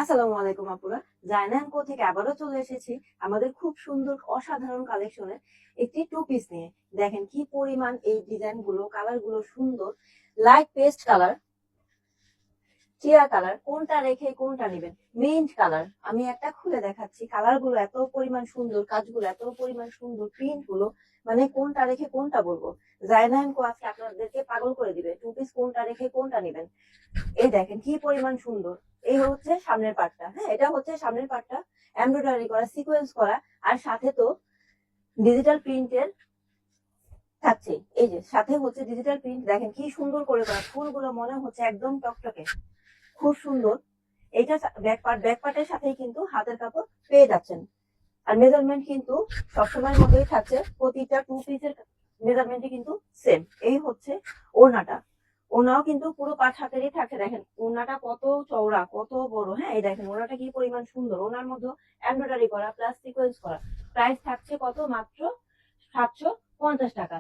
আসসালামু আলাইকুম আপুরা। জায়না কো থেকে আবারও চলে এসেছি আমাদের খুব সুন্দর অসাধারণ কালেকশনের একটি টু পিস নিয়ে। দেখেন কি পরিমাণ এই ডিজাইন গুলো, কালার গুলো সুন্দর। লাইট পেস্ট কালার, টিয়া কালার, কোনটা রেখে কোনটা নেবেন। মিন্ট কালার, আমি একটা খুলে দেখাচ্ছি। কালার গুলো এত পরিমাণ সুন্দর, কাজগুলো এত পরিমাণ সুন্দর, প্রিন্ট গুলো মানে কোনটা রেখে কোনটা বলবো। জায়না কো আজকে আপনাদেরকে পাগল করে দিবে। টু পিস কোনটা রেখে কোনটা নেবেন। এই দেখেন কি পরিমাণ সুন্দর। এই হচ্ছে সামনের পার্টটা। হ্যাঁ, এটা হচ্ছে সামনের পার্টটা, এমব্রয়ডারি করা, সিকোয়েন্স করা, আর সাথে তো ডিজিটাল প্রিন্টের থাকছে। এই যে সাথে হচ্ছে ডিজিটাল প্রিন্ট, দেখেন কি সুন্দর করে করা। ফুলগুলো মনে হচ্ছে একদম টকটকে, খুব সুন্দর। এইটা ব্যাক পার্টের সাথেই কিন্তু হাতের কাপড় পেয়ে যাচ্ছেন। আর মেজারমেন্ট কিন্তু সবসময়ের মতোই থাকছে, প্রতিটা টু পিসের মেজারমেন্টই কিন্তু সেম। এই হচ্ছে ওড়নাটা। ওনাও কিন্তু পুরো পাঁচ হাতেরই থাকে। দেখেন ওনাটা কত চওড়া, কত বড়। হ্যাঁ, এই দেখেন ওনাটা কি পরিমাণ সুন্দর। ওনার মধ্যে এমব্রয়ডারি করা প্লাস সিকোয়েন্স করা। প্রাইস থাকছে কত? মাত্র 750 টাকা।